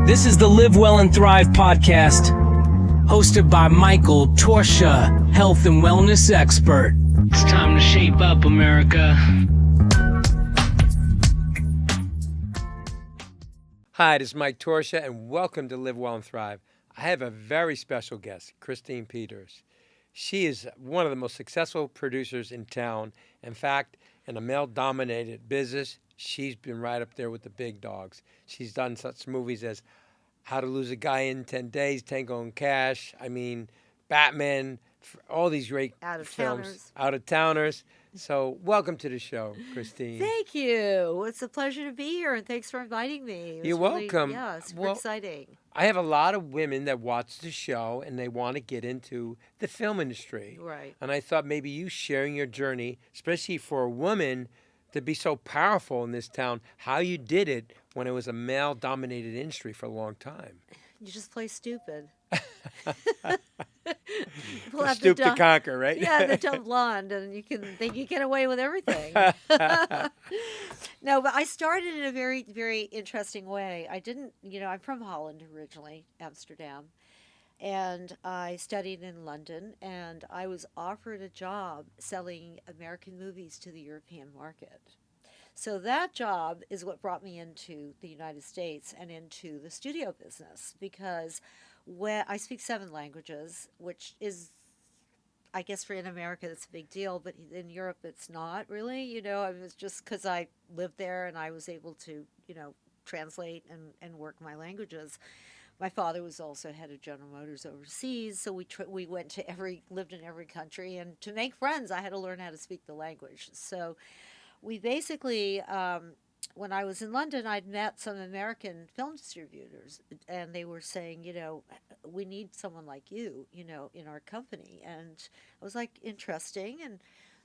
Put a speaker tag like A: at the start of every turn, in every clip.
A: This is the Live Well and Thrive podcast, hosted by Michael, Torchia, health and wellness expert. It's time to shape up, America.
B: Hi, this is Mike Torchia, and welcome to Live Well and Thrive. I have a very special guest, Christine Peters. She is one of the most successful producers in town. In fact, in a male-dominated business, she's been right up there with the big dogs. She's done such movies as How to Lose a Guy in 10 Days, Tango and Cash, Batman, all these great films. Out-of-towners. So welcome to the show, Christine.
C: Thank you. It's a pleasure to be here, and thanks for inviting me.
B: You're welcome.
C: Yeah, it's exciting.
B: I have a lot of women that watch the show, and they want to get into the film industry.
C: Right.
B: And I thought maybe you sharing your journey, especially for a woman to be so powerful in this town, how you did it when it was a male-dominated industry for a long time.
C: You just play stupid.
B: Stoop to conquer, right?
C: Yeah, the dumb blonde, and you can think you get away with everything. No, but I started in a very, very interesting way. I didn't, I'm from Holland originally, Amsterdam, and I studied in London, and I was offered a job selling American movies to the European market. So that job is what brought me into the United States and into the studio business, because when I speak 7 languages, which is, I guess for in America that's a big deal, but in Europe it's not really. It was just because I lived there and I was able to, translate and work my languages. My father was also head of General Motors overseas, so we went to lived in every country, and to make friends, I had to learn how to speak the language. So we basically, when I was in London, I'd met some American film distributors, and they were saying, we need someone like you, in our company. And I was like, interesting. And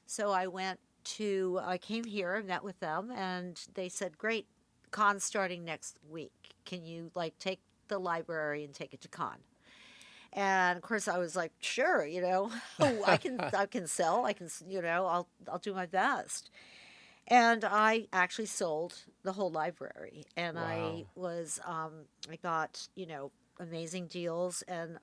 C: so I came here and met with them, and they said, great, Cannes starting next week. Can you take the library and take it to Cannes? And of course I was like, sure, I can sell, I'll do my best. And I actually sold the whole library, and
B: Wow.
C: I got, amazing deals, and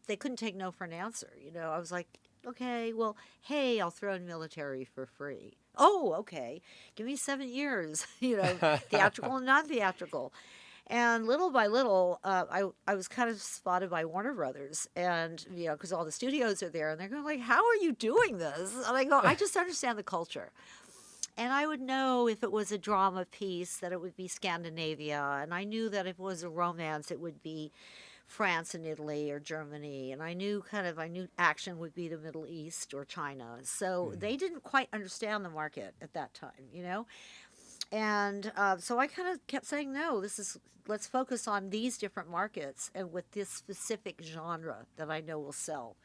C: they couldn't take no for an answer. I was like, okay, well, hey, I'll throw in military for free. Oh, okay. Give me 7 years, theatrical and non-theatrical. And little by little, I was kind of spotted by Warner Brothers, and, because all the studios are there, and they're going like, how are you doing this? And I go, I just understand the culture. And I would know if it was a drama piece that it would be Scandinavia. And I knew that if it was a romance, it would be France and Italy or Germany. And I knew action would be the Middle East or China. So they didn't quite understand the market at that time, And so I kind of kept saying, no, let's focus on these different markets and with this specific genre that I know will sell.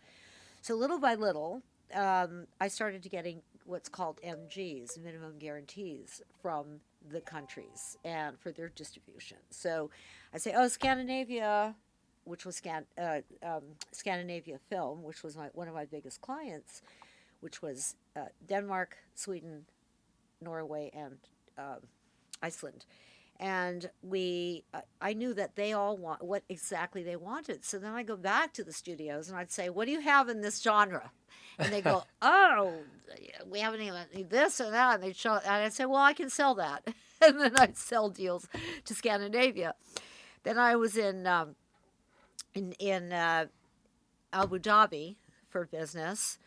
C: So little by little, I started getting what's called MGs, minimum guarantees, from the countries and for their distribution. So I say, Scandinavia, which was Scandinavia Film, which was one of my biggest clients, which was Denmark, Sweden, Norway, and Iceland. And I knew that they all want what exactly they wanted. So then I go back to the studios and I'd say, what do you have in this genre? And they go, oh, we haven't even this or that. And they'd show, and I'd say, well, I can sell that. And then I'd sell deals to Scandinavia. Then I was in Abu Dhabi for business,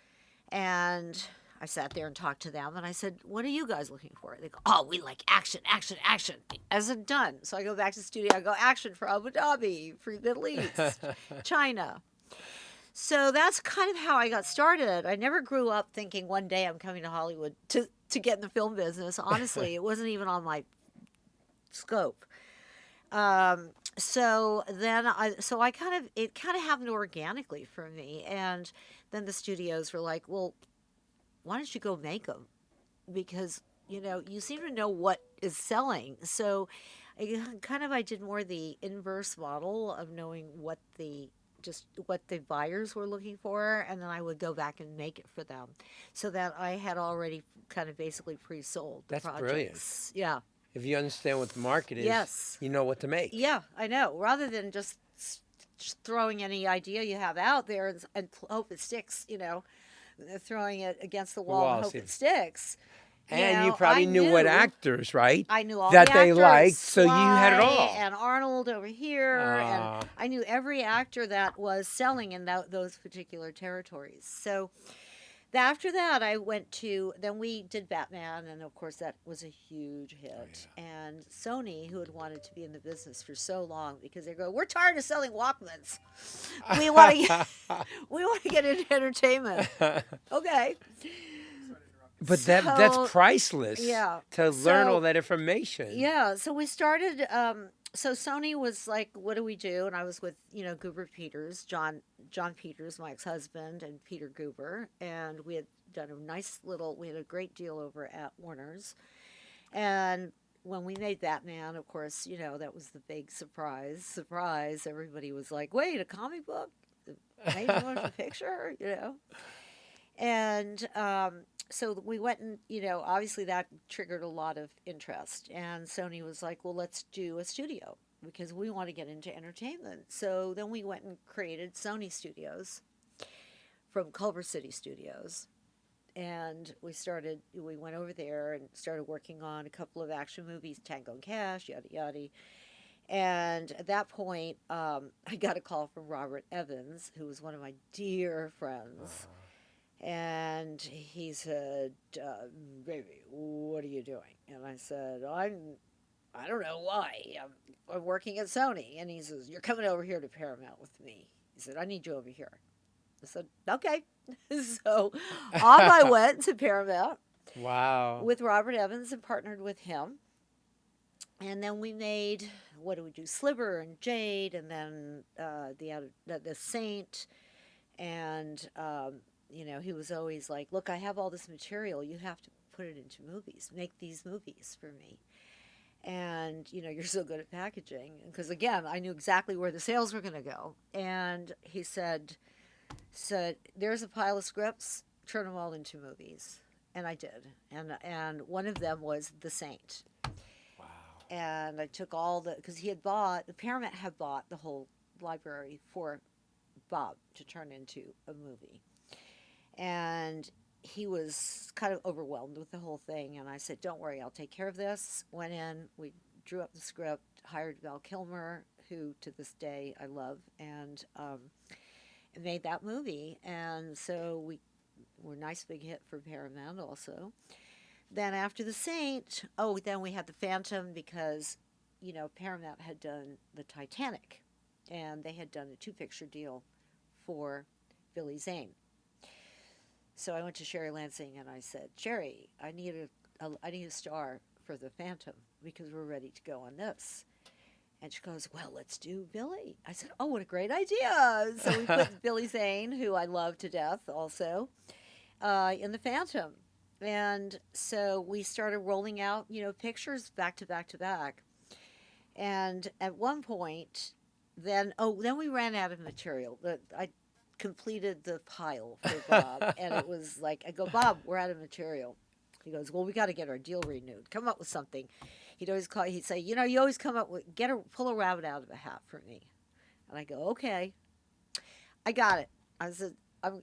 C: and I sat there and talked to them, and I said, what are you guys looking for? They go, oh, we like action, action, action. As it done. So I go back to the studio, I go, action for Abu Dhabi, for Middle East, China. So that's kind of how I got started. I never grew up thinking one day I'm coming to Hollywood to get in the film business. Honestly, it wasn't even on my scope. So it kind of happened organically for me. And then the studios were like, well, why don't you go make them? Because, you seem to know what is selling. So I did more the inverse model of knowing what the buyers were looking for, and then I would go back and make it for them, so that I had already kind of basically pre-sold the projects.
B: Brilliant.
C: Yeah.
B: if you understand what the market is,
C: Yes.
B: you know what to make.
C: Yeah, I know. Rather than just throwing any idea you have out there and hope it sticks, throwing it against the wall and hope it sticks.
B: And you probably knew what actors, right?
C: I knew all
B: that
C: the
B: they
C: actors,
B: liked, so you had it
C: Skye
B: all.
C: And Arnold over here, and I knew every actor that was selling in those particular territories. So after that, then we did Batman, and of course that was a huge hit. And Sony, who had wanted to be in the business for so long, because they go, we're tired of selling Walkmans. We want to get into entertainment. Okay.
B: But that's priceless.
C: Yeah.
B: To learn all that information.
C: Yeah. So we started. So Sony was like, "What do we do?" And I was with Guber-Peters, John Peters, my ex-husband, and Peter Guber, and we had done we had a great deal over at Warner's, and when we made Batman, of course, that was the big surprise. Surprise! Everybody was like, "Wait, a comic book made a motion picture?" And so we went and, obviously that triggered a lot of interest. And Sony was like, well, let's do a studio because we want to get into entertainment. So then we went and created Sony Studios from Culver City Studios. And we went over there and started working on a couple of action movies, Tango and Cash, yada, yada. And at that point, I got a call from Robert Evans, who was one of my dear friends. And he said, baby, what are you doing? And I said, I don't know why. I'm working at Sony. And he says, you're coming over here to Paramount with me. He said, I need you over here. I said, okay. So off I went to Paramount.
B: Wow.
C: With Robert Evans and partnered with him. And then we made, what do we do? Sliver and Jade, and then the Saint. And, he was always like, look, I have all this material. You have to put it into movies. Make these movies for me. And, you're so good at packaging. Because, again, I knew exactly where the sales were going to go. And he said, there's a pile of scripts. Turn them all into movies. And I did. And one of them was The Saint.
B: Wow.
C: And I took because Paramount had bought the whole library for Bob to turn into a movie. And he was kind of overwhelmed with the whole thing. And I said, don't worry, I'll take care of this. Went in, we drew up the script, hired Val Kilmer, who to this day I love, and made that movie. And so we were a nice big hit for Paramount also. Then after The Saint, then we had The Phantom because, Paramount had done The Titanic. And they had done a 2-picture deal for Billy Zane. So I went to Sherry Lansing and I said, Sherry, I need a star for The Phantom because we're ready to go on this. And she goes, well, let's do Billy. I said, oh, what a great idea. So we put Billy Zane, who I love to death also, in The Phantom. And so we started rolling out, pictures back to back to back. And at one point, then we ran out of material. I completed the pile for Bob, and it was like, I go, Bob, we're out of material. He goes, well, we got to get our deal renewed. Come up with something. He'd always call. He'd say, you always come up with pull a rabbit out of a hat for me. And I go, okay, I got it. I said,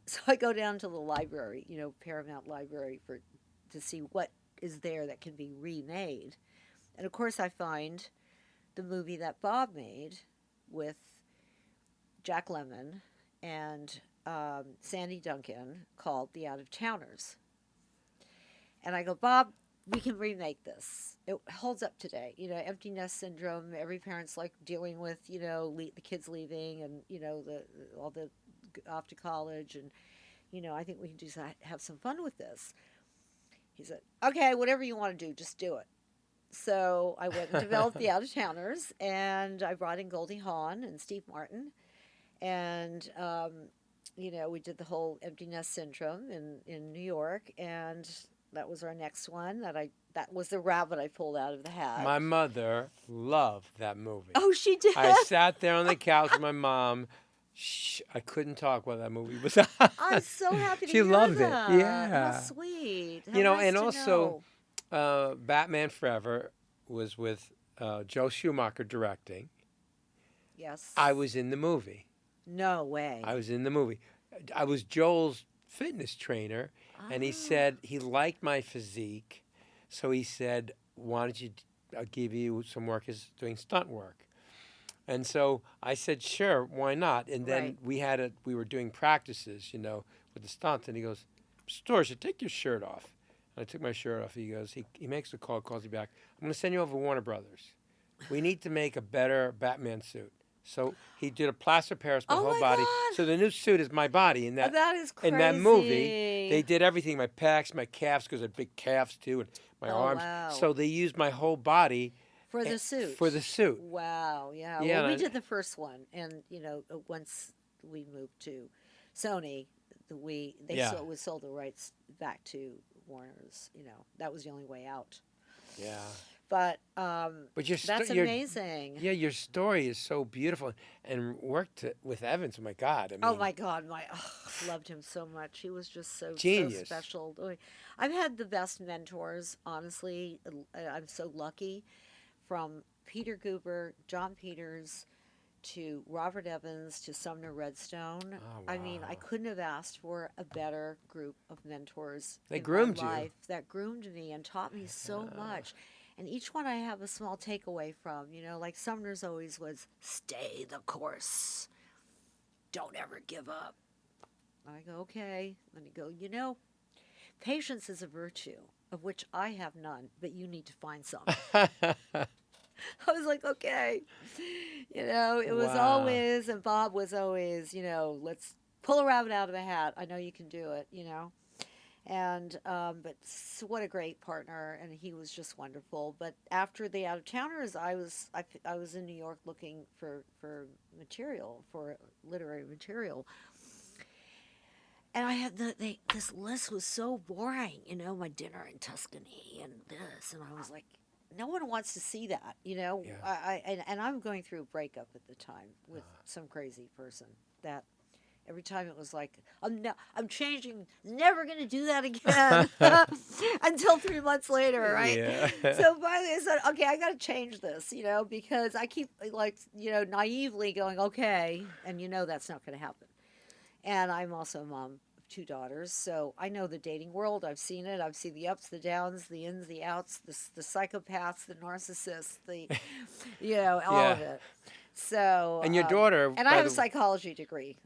C: so I go down to the library, Paramount Library to see what is there that can be remade. And of course, I find the movie that Bob made with Jack Lemmon and Sandy Duncan called The Out-of-Towners. And I go, Bob, we can remake this. It holds up today. Empty nest syndrome. Every parent's like dealing with, the kids leaving and, all the off to college. And, I think we can just have some fun with this. He said, okay, whatever you want to do, just do it. So I went and developed The Out-of-Towners, and I brought in Goldie Hawn and Steve Martin. And, we did the whole empty nest syndrome in New York, and that was our next one. That was the rabbit I pulled out of the hat.
B: My mother loved that movie.
C: Oh, she did?
B: I sat there on the couch with my mom. I couldn't talk while that movie was on.
C: I'm so happy to
B: She
C: hear
B: loved
C: that.
B: it. Yeah.
C: How sweet. How
B: and
C: nice to
B: also
C: know.
B: Batman Forever was with Joe Schumacher directing.
C: Yes.
B: I was in the movie.
C: No way.
B: I was in the movie. I was Joel's fitness trainer, and he said he liked my physique, so he said, "Why don't you? I'll give you some work as doing stunt work." And so I said, "Sure, why not?" And then
C: Right.
B: we were doing practices, with the stunts, and he goes, "Torchia, take your shirt off." And I took my shirt off. He goes, he makes a call, calls me back. "I'm going to send you over to Warner Brothers. We need to make a better Batman suit." So he did a plaster Paris my
C: Oh
B: whole
C: my
B: body.
C: God.
B: So the new suit is my body. In
C: That is crazy.
B: in that movie, they did everything: my pecs, my calves, because I had big calves too, and my
C: Oh,
B: arms.
C: wow.
B: So they used my whole body
C: For the suit.
B: For the suit.
C: Wow. Yeah.
B: Yeah,
C: Well, we
B: and
C: did the first one, and once we moved to Sony, we sold the rights back to Warner's. That was the only way out.
B: Yeah.
C: But
B: But your
C: that's amazing.
B: Yeah, your story is so beautiful, and worked with Evans. Oh my God! I mean,
C: Oh my God, loved him so much. He was just so
B: Genius.
C: special. I've had the best mentors, honestly. I'm so lucky, from Peter Guber, John Peters, to Robert Evans, to Sumner Redstone.
B: Oh,
C: I mean, I
B: wow.
C: couldn't have asked for a better group of mentors.
B: They
C: in
B: groomed
C: my
B: you.
C: life that groomed me and taught me so much. And each one I have a small takeaway from. Like Sumner's always was, stay the course. Don't ever give up. I go, okay. Then he go, patience is a virtue of which I have none, but you need to find some. I was like, okay. It was
B: Wow.
C: always, and Bob was always, let's pull a rabbit out of a hat. I know you can do it, And, but what a great partner, and he was just wonderful. But after the Out of Towners, I was in New York looking for material, for literary material. And I had this list was so boring, My Dinner in Tuscany and this, and I was like, no one wants to see that,
B: Yeah.
C: And I'm going through a breakup at the time with some crazy person that every time it was like, I'm changing, never going to do that again until 3 months later, right?
B: Yeah.
C: So finally I said, okay, I got to change this, because I keep naively going, okay, and that's not going to happen. And I'm also a mom of 2 daughters, so I know the dating world. I've seen it. I've seen the ups, the downs, the ins, the outs, the psychopaths, the narcissists, all of it. So
B: And your daughter,
C: and I have a psychology degree.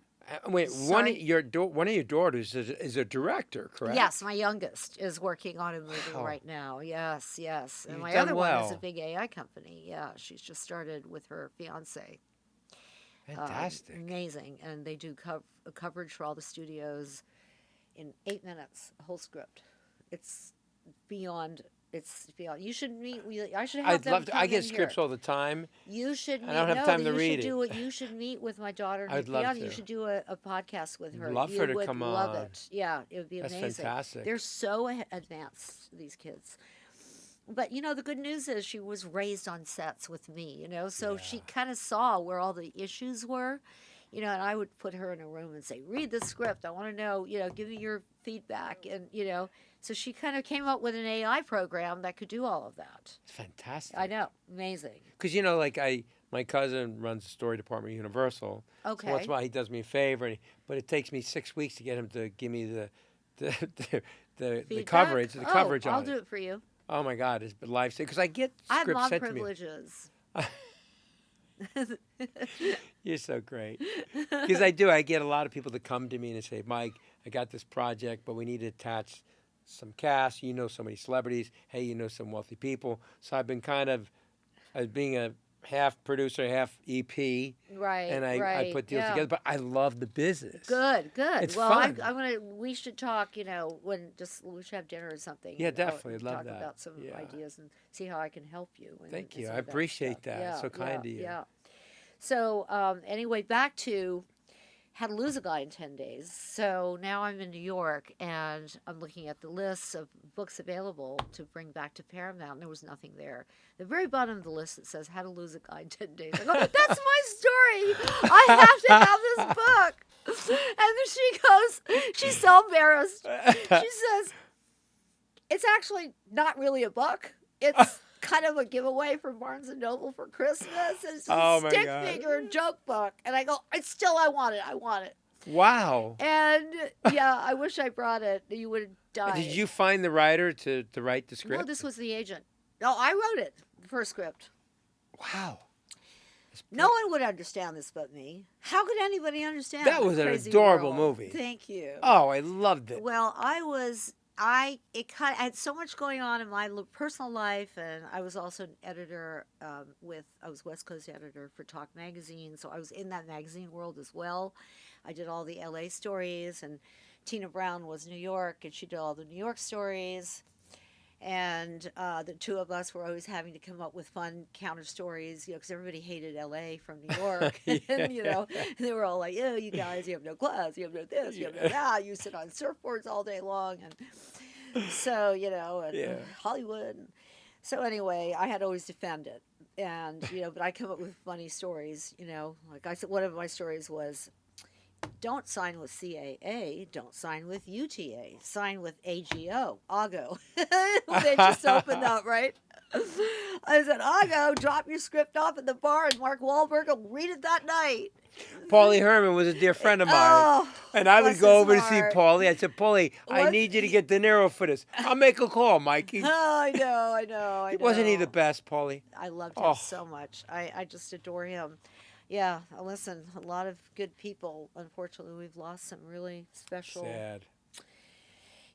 B: wait, one of your daughters is a director, correct?
C: Yes, my youngest is working on a movie
B: Wow.
C: right now. Yes, yes. And
B: You've
C: my
B: done
C: other one is a
B: well.
C: big AI company. Yeah, she's just started with her fiance.
B: Fantastic.
C: Amazing. And they do coverage for all the studios in 8 minutes, a whole script. It's beyond. You should meet. I should have
B: I'd
C: them
B: love to.
C: come
B: I get
C: in
B: scripts
C: here.
B: all the time.
C: You should meet.
B: I don't have time to
C: you
B: read
C: should
B: it.
C: You should meet with my daughter.
B: I'd love
C: Nikiana.
B: to.
C: You should do a podcast with her.
B: Love
C: you
B: her to
C: would
B: come
C: love
B: on.
C: it. Yeah, it would be
B: That's
C: amazing.
B: fantastic.
C: They're so advanced, these kids. But the good news is she was raised on sets with me. So she kind of saw where all the issues were. And I would put her in a room and say, read the script. I want to know, give me your feedback. And, so she kind of came up with an AI program that could do all of that.
B: It's fantastic.
C: I know. Amazing.
B: Because my cousin runs the story department at Universal.
C: Okay.
B: So once in a while he does me a favor, but it takes me 6 weeks to get him to give me the
C: Feedback?
B: coverage, the coverage on
C: I'll
B: it.
C: do it for you.
B: Oh my God, it's been lifesaving. Because I get
C: I have
B: scripts
C: mom
B: sent to me.
C: privileges.
B: You're so great. Because I do. I get a lot of people that come to me and say, Mike, I got this project, but we need to attach some cast. So many celebrities. Hey, some wealthy people. So I've been kind of being a half producer, half EP.
C: Right.
B: And I put deals
C: yeah.
B: together. But I love the business.
C: Good.
B: It's
C: well,
B: fun.
C: we should talk, we should have dinner or something.
B: Yeah, definitely. I'd
C: and
B: love
C: talk
B: that.
C: about some
B: Yeah.
C: ideas and see how I can help you.
B: Thank you.
C: some
B: I
C: of that
B: appreciate
C: stuff.
B: that.
C: Yeah,
B: It's so kind of you.
C: Yeah. So anyway, back to How to Lose a Guy in 10 Days. So now I'm in New York, and I'm looking at the lists of books available to bring back to Paramount, and there was nothing there. The very bottom of the list, it says How to Lose a Guy in 10 Days. I go, that's my story. I have to have this book. And then she goes, she's so embarrassed. She says, it's actually not really a book. It's kind of a giveaway from Barnes and Noble for Christmas. It's
B: Oh,
C: a
B: my
C: stick
B: God.
C: figure joke book, and I go, I want it. I want it.
B: Wow.
C: And yeah, I wish I brought it. You would have died.
B: Did you find the writer to write the script?
C: No, this was the agent. No, I wrote it. The first script.
B: Wow.
C: No one would understand this but me. How could anybody understand
B: That was an
C: Crazy
B: adorable
C: World?
B: movie.
C: Thank you.
B: Oh, I loved it.
C: Well, I had so much going on in my personal life, and I was also an editor I was West Coast editor for Talk Magazine, so I was in that magazine world as well. I did all the LA stories, and Tina Brown was New York, and she did all the New York stories. And the two of us were always having to come up with fun counter stories, because everybody hated LA from New York.
B: Yeah.
C: And, they were all like, you guys, you have no class, you have no this, you have no that, you sit on surfboards all day long. And so, and Hollywood. So anyway, I had to always defend it. And, but I come up with funny stories, like I said, one of my stories was, don't sign with CAA, don't sign with UTA, sign with AGO, AGO. They just opened up, right? I said, AGO, drop your script off at the bar and Mark Wahlberg will read it that night.
B: Paulie Herman was a dear friend of mine.
C: Oh,
B: and I would
C: bless
B: go
C: his
B: over to see
C: heart.
B: Paulie. I said, Paulie, I
C: What?
B: need you to get De Niro for this. I'll make a call, Mikey.
C: Oh, I know.
B: Wasn't he the best, Paulie?
C: I loved him so much. I just adore him. Yeah, listen, a lot of good people. Unfortunately, we've lost some really special.
B: Sad.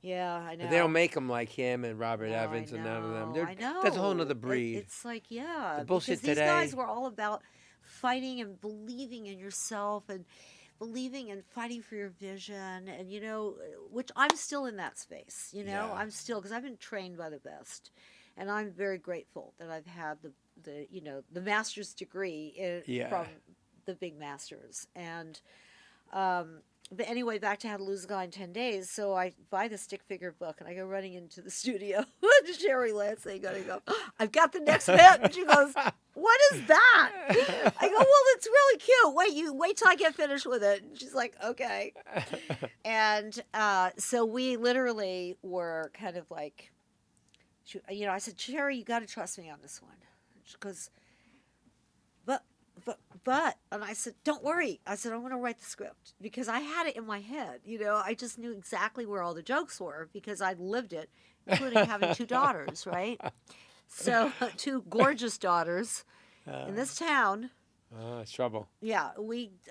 C: Yeah, I know.
B: But they don't make them like him and Robert
C: No,
B: Evans and none of them.
C: I know.
B: That's a whole nother breed.
C: It's like, yeah.
B: The bullshit
C: because
B: today.
C: These guys were all about fighting and believing in yourself and believing and fighting for your vision. And, which I'm still in that space,
B: Yeah.
C: I'm still, because I've been trained by the best. And I'm very grateful that I've had the master's degree from the big masters. And, but anyway, back to How to Lose a Guy in 10 Days. So I buy the stick figure book, and I go running into the studio to Sherry Lansing, and I go, I've got the next hit. And she goes, what is that? I go, well, it's really cute. Wait till I get finished with it. And she's like, okay. And so we literally were kind of like, I said, Sherry, you got to trust me on this one. She goes, but, and I said, don't worry. I said, I'm going to write the script because I had it in my head. I just knew exactly where all the jokes were because I'd lived it, including having 2 daughters, right? So 2 gorgeous daughters in this town.
B: It's trouble.
C: Yeah,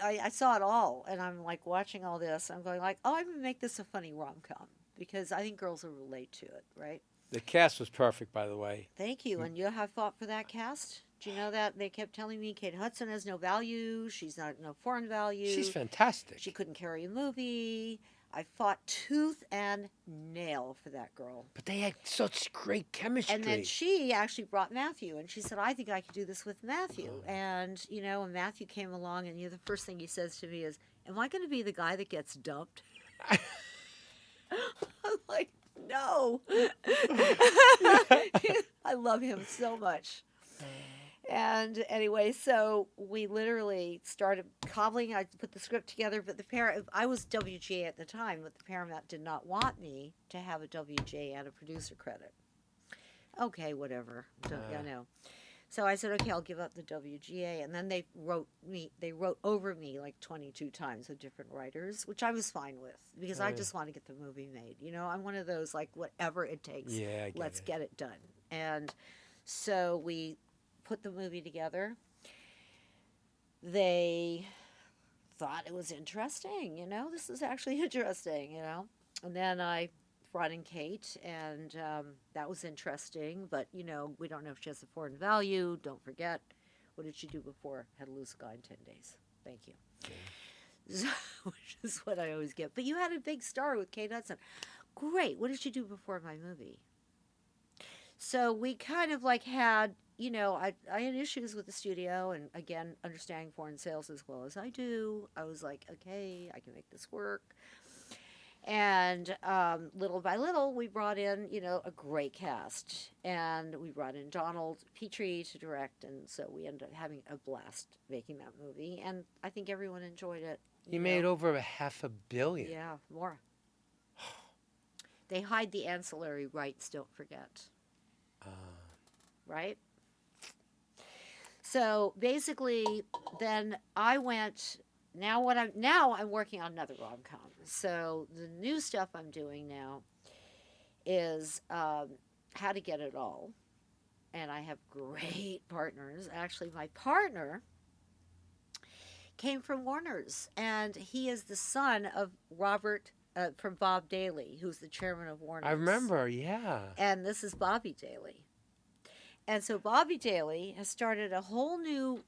C: I saw it all, and I'm like watching all this. I'm going like, I'm going to make this a funny rom-com because I think girls will relate to it, right?
B: The cast was perfect, by the way.
C: Thank you. And you have fought for that cast? Do you know that? They kept telling me Kate Hudson has no value. She's not no foreign value.
B: She's fantastic.
C: She couldn't carry a movie. I fought tooth and nail for that girl.
B: But they had such great chemistry.
C: And then she actually brought Matthew, and she said, I think I could do this with Matthew. And, when Matthew came along, and the first thing he says to me is, am I going to be the guy that gets dumped? I'm like, no. I love him so much. And anyway, so we literally started cobbling. I put the script together, but I was WGA at the time, but the Paramount did not want me to have a WGA and a producer credit. Okay, whatever. I know. So I said, okay, I'll give up the WGA. And then they wrote over me like 22 times with different writers, which I was fine with because I just want to get the movie made. I'm one of those, like, whatever it takes, let's get it done. And so we put the movie together. They thought it was interesting, this is actually interesting, And then I brought in Kate, and that was interesting, but, we don't know if she has a foreign value. Don't forget, what did she do before How to Lose a Guy in 10 Days? Thank you. Okay. Which is what I always get. But you had a big star with Kate Hudson. Great. What did she do before my movie? So we kind of like had, I had issues with the studio, and again, understanding foreign sales as well as I do. I was like, okay, I can make this work. And little by little, we brought in, a great cast. And we brought in Donald Petrie to direct, and so we ended up having a blast making that movie. And I think everyone enjoyed it.
B: You made over $500 million.
C: Yeah, more. They hide the ancillary rights, don't forget. right? So basically, then I went. Now I'm working on another rom-com. So the new stuff I'm doing now is How to Get It All, and I have great partners. Actually, my partner came from Warner's, and he is the son of Robert from Bob Daly, who's the chairman of Warner's.
B: I remember, yeah.
C: And this is Bobby Daly. And so Bobby Daly has started a whole new,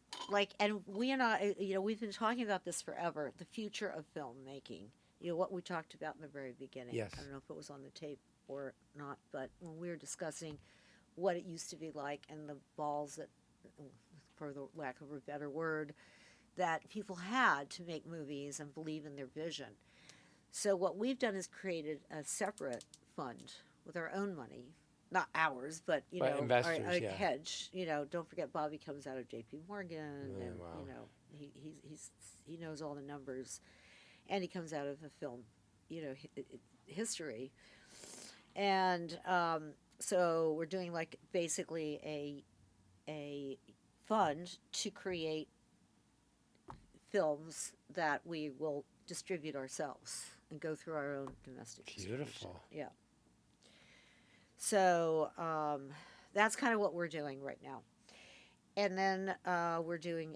C: and we and I, we've been talking about this forever, the future of filmmaking. What we talked about in the very beginning.
B: Yes.
C: I don't know if it was on the tape or not, but when we were discussing what it used to be like and the balls that, for the lack of a better word, that people had to make movies and believe in their vision. So what we've done is created a separate fund with our own money. Not ours, but
B: investors,
C: our
B: yeah.
C: hedge. Don't forget Bobby comes out of J.P. Morgan, and
B: wow.
C: he knows all the numbers, and he comes out of a film, history, and so we're doing basically a fund to create films that we will distribute ourselves and go through our own domestic distribution.
B: Beautiful.
C: Yeah. So that's kind of what we're doing right now. And then we're doing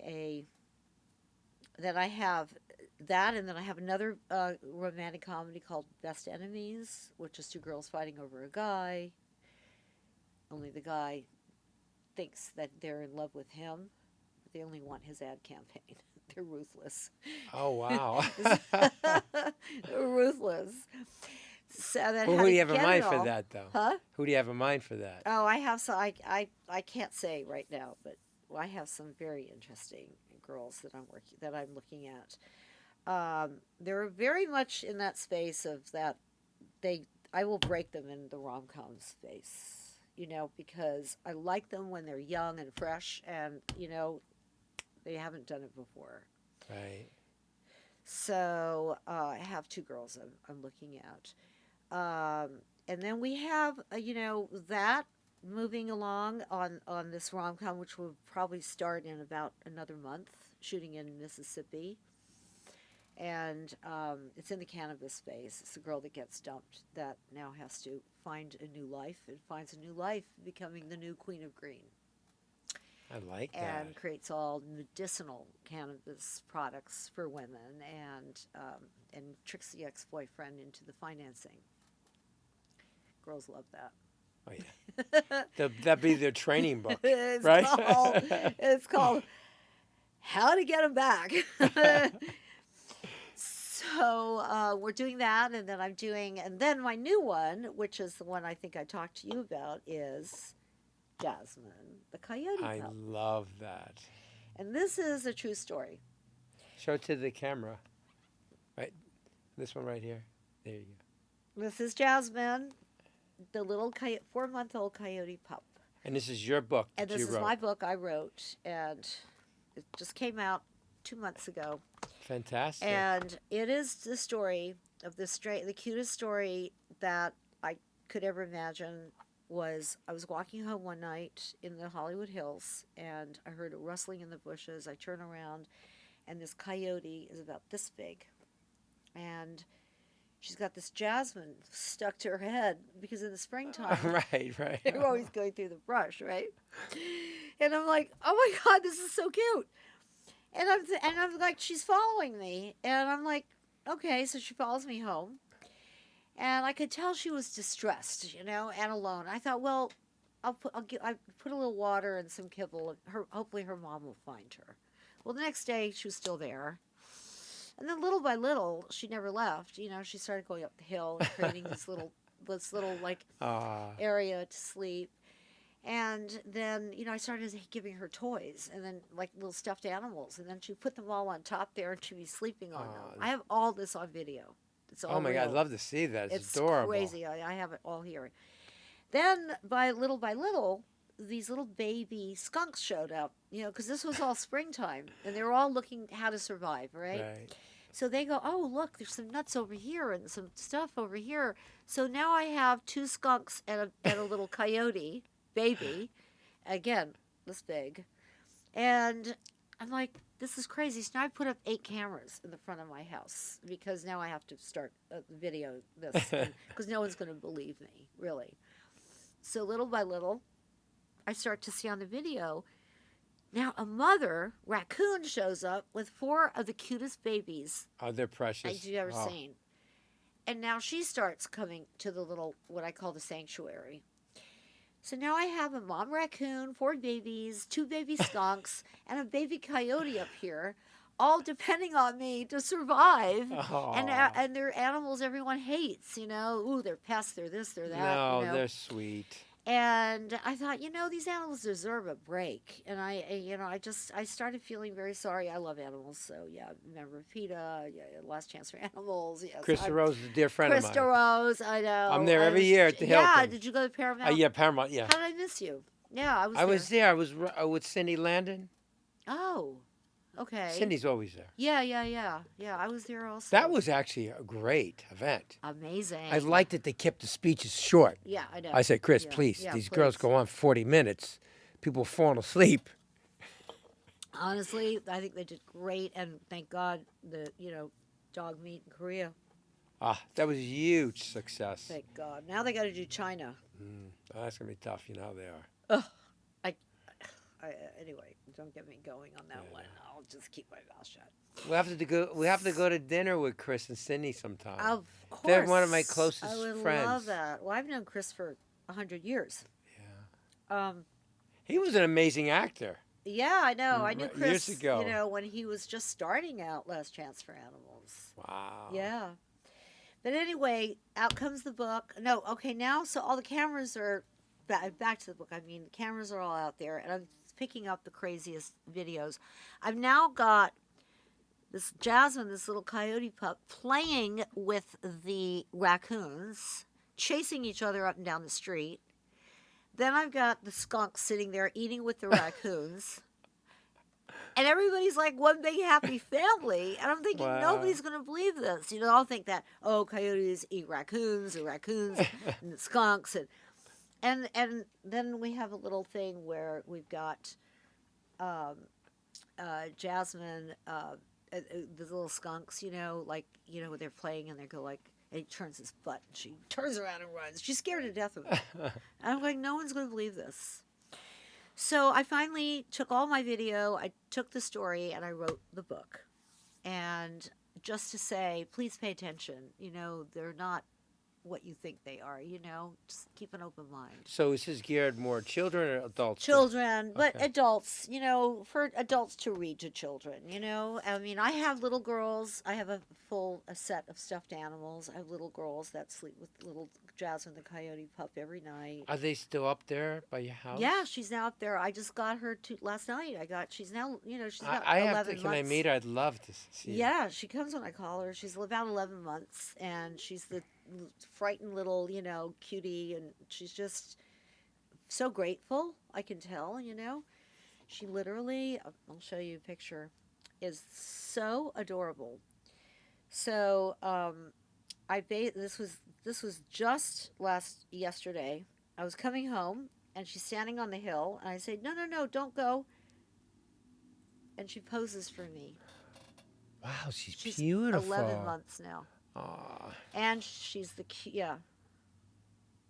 C: then I have that, and then I have another romantic comedy called Best Enemies, which is two girls fighting over a guy. Only the guy thinks that they're in love with him. But they only want his ad campaign. They're ruthless.
B: Oh, wow.
C: They're ruthless. So
B: who do you have in mind for that, though?
C: Huh?
B: Who do you have in mind for that?
C: Oh, I have some. I can't say right now, but I have some very interesting girls that I'm looking at. They're very much in that space of that. I will break them in the rom-com space, because I like them when they're young and fresh, and they haven't done it before.
B: Right.
C: So I have two girls I'm looking at. And then we have, that moving along on this rom-com, which will probably start in about another month, shooting in Mississippi. And it's in the cannabis space. It's a girl that gets dumped that now has to find a new life, and finds a new life becoming the new Queen of Green.
B: I like that.
C: And creates all medicinal cannabis products for women, and tricks the ex-boyfriend into the financing. Girls love that.
B: Oh, yeah. That'd be their training book,
C: it's
B: right?
C: It's called How to Get Them Back. So we're doing that, and then my new one, which is the one I think I talked to you about, is Jasmine, the coyote
B: I
C: pup.
B: love that.
C: And this is a true story.
B: Show it to the camera. Right. This one right here. There you go.
C: This is Jasmine, the little 4-month-old coyote pup.
B: And this is your book that
C: And this
B: you
C: is
B: wrote.
C: my book I wrote, and it just came out 2 months ago.
B: Fantastic.
C: And it is the story of the cutest story that I could ever imagine. I was walking home one night in the Hollywood Hills, and I heard a rustling in the bushes. I turn around, and this coyote is about this big, and she's got this jasmine stuck to her head, because in the springtime,
B: right.
C: they're always going through the brush, right? And I'm like, oh my God, this is so cute. And I'm like, she's following me, and I'm like, okay, so she follows me home. And I could tell she was distressed, and alone. I thought, well, I put a little water and some kibble. Hopefully her mom will find her. Well, the next day she was still there, and then little by little she never left. She started going up the hill and creating this little area to sleep. And then I started giving her toys, and then little stuffed animals, and then she put them all on top there, and she'd be sleeping on them. I have all this on video. It's all
B: oh my
C: real.
B: God, I'd love to see that. It's adorable.
C: Crazy. I have it all here. Then by little, these little baby skunks showed up, because this was all springtime, and they were all looking how to survive, right? So they go, oh, look, there's some nuts over here and some stuff over here. So now I have 2 skunks and a little coyote baby, again, this big. And I'm like, this is crazy. So now I put up 8 cameras in the front of my house because now I have to start video this because no one's going to believe me, really. So little by little, I start to see on the video, now a mother raccoon shows up with 4 of the cutest babies
B: Oh, they're precious.
C: you've ever
B: Oh.
C: seen. And now she starts coming to the little, what I call the sanctuary. So now I have a mom raccoon, 4 babies, 2 baby skunks, and a baby coyote up here, all depending on me to survive.
B: Aw.
C: And they're animals everyone hates, you know. Ooh, they're pests, they're this, they're that.
B: No,
C: you know?
B: they're sweet.
C: And I thought, these animals deserve a break. And I started feeling very sorry. I love animals, so yeah, member of PETA, yeah, Last Chance for Animals. Yes,
B: Krista Rose is a dear friend of
C: Krista
B: mine.
C: Rose, I know.
B: I'm there every year at the Hilton.
C: Yeah, did you go to Paramount?
B: Yeah, Paramount, yeah.
C: How did I miss you? Yeah, I was
B: I
C: there.
B: was there. I was with Cindy Landon.
C: Oh, okay.
B: Cindy's always there.
C: Yeah, I was there also.
B: That was actually a great event.
C: amazing.
B: I liked that they kept the speeches short.
C: Yeah, I know.
B: I said, Chris,
C: Yeah,
B: please,
C: yeah,
B: these girls
C: please.
B: go on 40 minutes. People falling asleep.
C: Honestly, I think they did great, and thank God the dog meat in Korea.
B: Ah, that was a huge success.
C: Thank God. Now they got to do China.
B: Oh, that's going to be tough. You know how they are.
C: Anyway, don't get me going on that one. I'll just keep my mouth shut.
B: We have to go to dinner with Chris and Cindy sometime.
C: Of course.
B: They're one of my closest
C: I would
B: friends.
C: love that. Well, I've known Chris for 100 years.
B: Yeah.
C: Um,
B: He was an amazing actor.
C: yeah, I know. I knew
B: Years
C: Chris,
B: ago.
C: when he was just starting out Last Chance for Animals.
B: Wow.
C: Yeah. But anyway, out comes the book. No, okay, now, so all the cameras are, back to the book. I mean, the cameras are all out there, and I'm picking up the craziest videos. I've now got this Jasmine, this little coyote pup, playing with the raccoons, chasing each other up and down the street. Then I've got the skunk sitting there eating with the raccoons. And everybody's like one big happy family. And I'm thinking,
B: Wow.
C: nobody's going to believe this. I'll think that, coyotes eat raccoons, and raccoons and skunks. And then we have a little thing where we've got Jasmine, the little skunks, where they're playing and they go like, and he turns his butt and she turns around and runs. She's scared to death of it. And I'm like, no one's going to believe this. So I finally took all my video, I took the story, and I wrote the book. And just to say, please pay attention. They're not what you think they are, just keep an open mind.
B: So is this geared more children or adults?
C: Children, but
B: Okay.
C: adults, for adults to read to children, I mean, I have little girls. I have a set of stuffed animals. I have little girls that sleep with little Jasmine, the coyote pup, every night.
B: Are they still up there by your house?
C: Yeah, she's now up there. I just got her last night. She's now, she's about
B: I
C: 11
B: have to.
C: months.
B: Can I meet her? I'd love to see her.
C: Yeah, she comes when I call her. She's about 11 months, and she's the frightened little, cutie, and she's just so grateful, I can tell, She literally, I'll show you a picture, is so adorable. So, this was just yesterday. I was coming home, and she's standing on the hill, and I say, no, don't go. And she poses for me.
B: Wow, she's
C: She's
B: beautiful.
C: 11 months now.
B: Aw.
C: And she's yeah.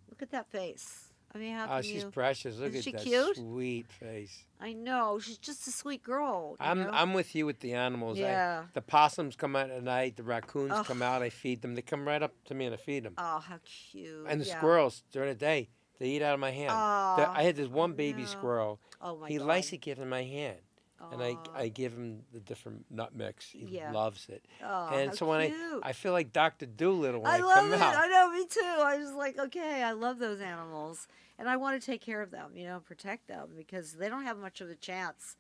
C: Look at that face. I mean, how can
B: Oh, she's
C: you?
B: precious. Look
C: Isn't
B: at
C: she
B: that
C: cute?
B: sweet face.
C: I know. She's just a sweet girl. you know?
B: I'm with you with the animals.
C: Yeah.
B: The possums come out at night. The raccoons
C: Ugh.
B: come out. I feed them. They come right up to me and I feed them.
C: Oh, how cute.
B: And the
C: yeah.
B: squirrels during the day, they eat out of my hand.
C: Aw,
B: I had this one baby
C: no.
B: squirrel.
C: Oh my
B: He
C: God.
B: likes to give in my hand. And I
C: Aw.
B: give him the different nut mix. He
C: Yeah.
B: loves it.
C: Oh,
B: And
C: how
B: so when
C: cute.
B: I feel like Dr. Doolittle when
C: I
B: I
C: love
B: come
C: it.
B: out.
C: I know, me too. I was like, okay, I love those animals, and I want to take care of them, protect them because they don't have much of a chance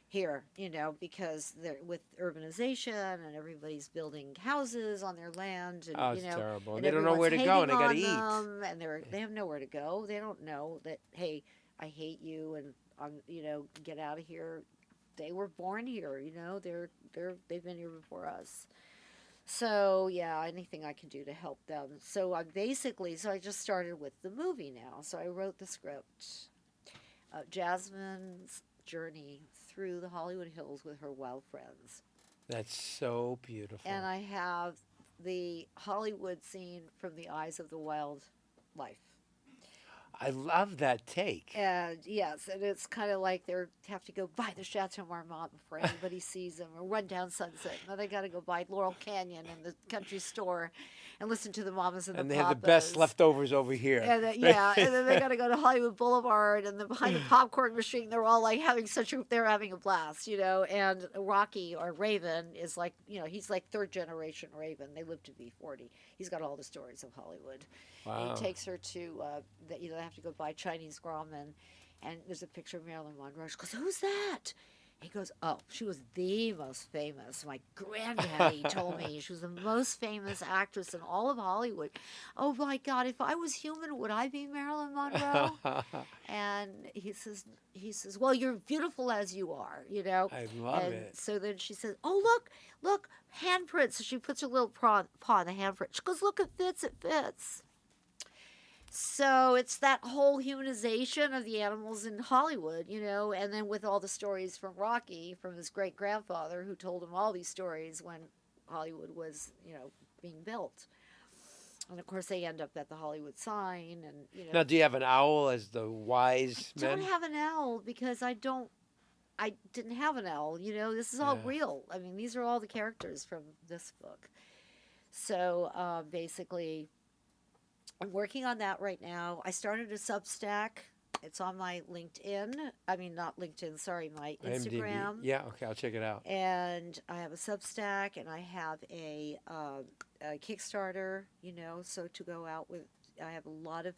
C: here, because they're with urbanization and everybody's building houses on their land, and
B: Oh, it's terrible.
C: and
B: And they don't know where to go, and they got to
C: everyone's
B: eat.
C: hating on them, and they have nowhere to go. They don't know that, hey, I hate you, and get out of here. They were born here, they've been here before us. So yeah, anything I can do to help them. So I just started with the movie now. So I wrote the script. Jasmine's journey through the Hollywood Hills with her wild friends.
B: That's so beautiful.
C: And I have the Hollywood scene from the eyes of the wildlife.
B: I love that take.
C: And yes, and it's kind of like they have to go by the Chateau Marmont before anybody sees them, or run down Sunset. Now they got to go by Laurel Canyon and the country store, and listen to the Mamas and the Papas.
B: And they have the best leftovers over here.
C: And yeah, and then they got to go to Hollywood Boulevard, and then behind the popcorn machine, they're all like they're having a blast, you know. And Rocky, or Raven, is like, you know, he's like third generation Raven. They live to be 40. He's got all the stories of Hollywood.
B: Wow.
C: And he takes her to they have to go buy Chinese ramen, and there's a picture of Marilyn Monroe. She goes, "Who's that?" He goes, "Oh, she was the most famous. My granddaddy told me she was the most famous actress in all of Hollywood. Oh my God, if I was human, would I be Marilyn Monroe?" And he says, "Well, you're beautiful as you are, you know."
B: I love
C: and
B: it.
C: So then she says, "Oh, look, handprints." So she puts her little paw in the handprint. She goes, "Look, it fits." So it's that whole humanization of the animals in Hollywood, you know, and then with all the stories from Rocky, from his great-grandfather, who told him all these stories when Hollywood was, you know, being built. And, of course, they end up at the Hollywood sign. And you know.
B: Now, do you have an owl as the wise
C: I
B: man?
C: don't have an owl because I didn't have an owl, you know. This is all real. I mean, these are all the characters from this book. So, basically, I'm working on that right now. I started a Substack. It's on my LinkedIn. I mean, not LinkedIn, sorry, my Instagram.
B: Yeah, okay, I'll check it out.
C: And I have a Substack, and I have a Kickstarter, you know, so to go out with. I have a lot of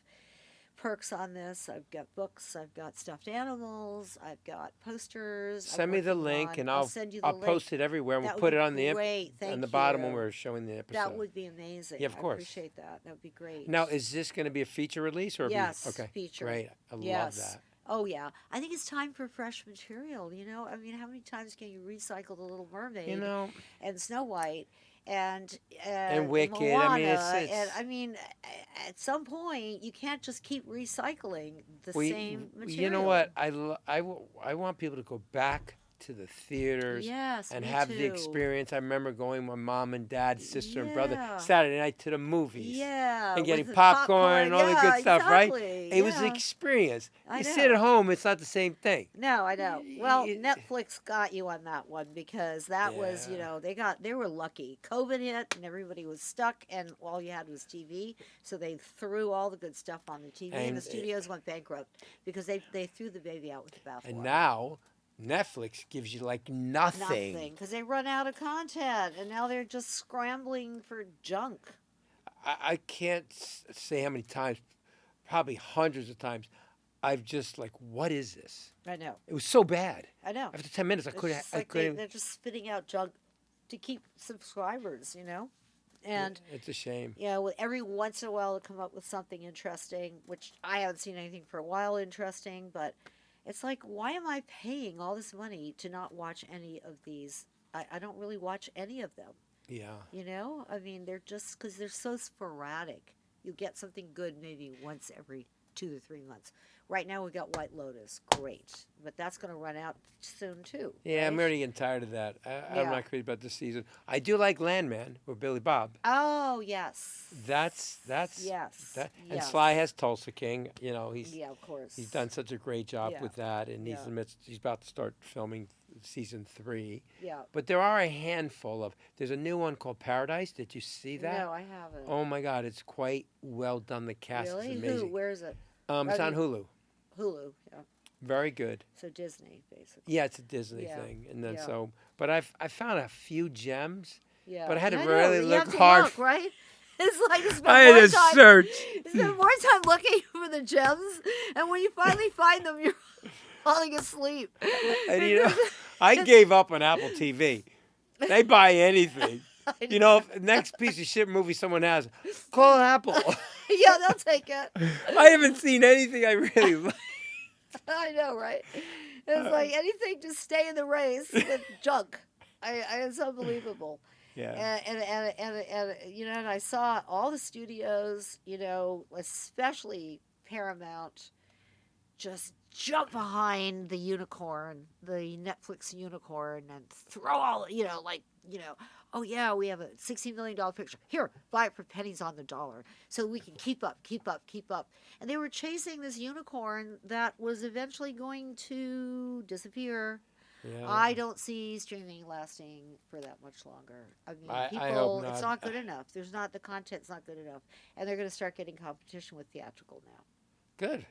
C: perks on this. I've got books, I've got stuffed animals, I've got posters.
B: Send me the link, and I'll
C: send you the
B: I'll
C: link.
B: post it everywhere. We'll
C: That would
B: put
C: be
B: it on the
C: great. Thank
B: on the bottom
C: you.
B: when we're showing the episode.
C: That would be amazing.
B: Yeah, of course.
C: I appreciate that. That would be great.
B: Now, is this going to be a feature release or
C: Yes,
B: okay,
C: feature.
B: Great, I love
C: Yes.
B: that.
C: Oh, yeah. I think it's time for fresh material, you know? I mean, how many times can you recycle The Little Mermaid
B: You know,
C: and Snow White and
B: Wicked?
C: Moana,
B: I mean, it's
C: and I mean, at some point, you can't just keep recycling the same material.
B: You know what? I want people to go back to the theaters
C: Yes,
B: and
C: me
B: have
C: too.
B: the experience. I remember going with mom and dad, sister and brother
C: Yeah.
B: Saturday night to the movies.
C: Yeah.
B: And getting
C: with the
B: popcorn and all the good stuff,
C: exactly.
B: right? It was an
C: Yeah.
B: experience.
C: I
B: You
C: know.
B: sit at home, it's not the same thing.
C: No, I know. Well,
B: Y-
C: Netflix got you on that one because that was, you
B: Yeah.
C: know, they were lucky. COVID hit and everybody was stuck, and all you had was TV. So they threw all the good stuff on the TV, and the
B: And-
C: studios went bankrupt because they threw the baby out with the bathwater.
B: And now Netflix gives you like nothing.
C: Because they run out of content, and now they're just scrambling for junk.
B: I can't say how many times, probably hundreds of times, I've just like, what is this?
C: I know.
B: It was so bad.
C: I know.
B: After 10 minutes, I
C: It's
B: couldn't.
C: just
B: I
C: like
B: couldn't.
C: they're just spitting out junk to keep subscribers, you know? And
B: It's a shame.
C: you know, every once in a while to come up with something interesting, which I haven't seen anything for a while interesting, but it's like, why am I paying all this money to not watch any of these? I don't really watch any of them,
B: Yeah.
C: you know? I mean, they're just, because they're so sporadic. You get something good maybe once every 2 to 3 months. Right now we got White Lotus, great, but that's going to run out soon too.
B: Yeah, I'm
C: right?
B: already getting tired of that. I'm
C: Yeah.
B: not crazy about this season. I do like Landman with Billy Bob.
C: Oh, yes.
B: That's
C: Yes.
B: that. And
C: yes.
B: Sly has Tulsa King. You know,
C: Yeah, of course.
B: he's done such a great job
C: Yeah.
B: with that, and
C: Yeah.
B: he's about to start filming season 3.
C: Yeah.
B: But there are a handful of. There's a new one called Paradise. Did you see that?
C: No, I haven't.
B: Oh my God, it's quite well done. The cast
C: really?
B: is amazing.
C: Where is it?
B: It's on Hulu.
C: Hulu. Yeah.
B: Very good.
C: So Disney, basically.
B: Yeah, it's a Disney
C: Yeah.
B: thing, and then
C: Yeah.
B: But I found a few gems.
C: Yeah.
B: But I had to
C: know,
B: really
C: you
B: look
C: have to
B: hard.
C: look, right? It's like you spend
B: I
C: more
B: had to
C: time.
B: search.
C: You spend more time looking for the gems, and when you finally find them, you're falling asleep.
B: And you know, I gave up on Apple TV. They buy anything. You know, if next piece of shit movie someone has, call Apple.
C: Yeah, they'll take it.
B: I haven't seen anything I really like.
C: I know, right? It's like anything to stay in the race with junk. It's unbelievable.
B: Yeah.
C: And you know, and I saw all the studios, you know, especially Paramount, just jump behind the unicorn, the Netflix unicorn, and throw all, oh yeah, we have a $16 million picture. Here, buy it for pennies on the dollar so we can keep up. And they were chasing this unicorn that was eventually going to disappear.
B: Yeah.
C: I don't see streaming lasting for that much longer. I mean,
B: I hope not.
C: It's not good enough. The content's not good enough. And they're going to start getting competition with theatrical now.
B: Good.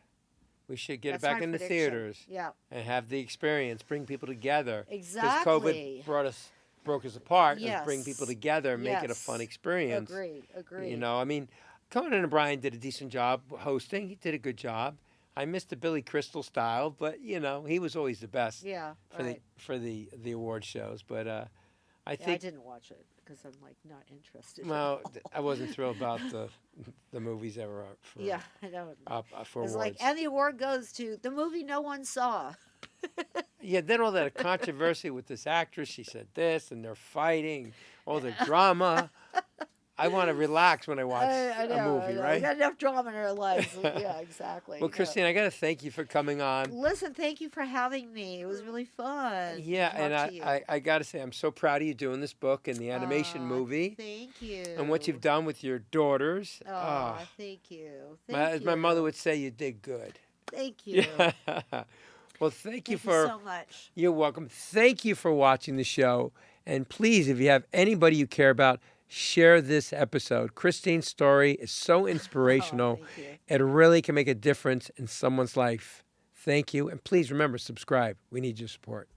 B: We should get
C: That's
B: it back
C: my
B: in the
C: prediction.
B: theaters.
C: Yeah.
B: And have the experience, bring people together.
C: Exactly.
B: Because COVID broke us apart.
C: Yes.
B: Let's bring people together and make it a fun experience.
C: Agree.
B: You know, I mean, Conan O'Brien did a decent job hosting. He did a good job. I missed the Billy Crystal style, but he was always the best.
C: Yeah.
B: For the award shows. But I think
C: I didn't watch it because I'm not interested.
B: Well, I wasn't thrilled about the movies that were up for
C: I know.
B: up for
C: It's
B: awards.
C: and the award goes to the movie no one saw.
B: Yeah, then all that controversy with this actress. She said this, and they're fighting. All the drama. I want to relax when I watch
C: I know,
B: a movie,
C: I know.
B: right?
C: We got enough drama in our lives. Yeah, exactly.
B: Well, Christine, I got to thank you for coming on.
C: Listen, thank you for having me. It was really fun.
B: Yeah,
C: to
B: and
C: talk to you.
B: I got to say, I'm so proud of you doing this book and the animation movie.
C: Thank you.
B: And what you've done with your daughters.
C: Thank you.
B: As my mother would say, you did good.
C: Thank you.
B: Well, thank you
C: so much.
B: You're welcome. Thank you for watching the show. And please, if you have anybody you care about, share this episode. Christine's story is so inspirational.
C: Thank you.
B: It really can make a difference in someone's life. Thank you. And please remember, subscribe. We need your support.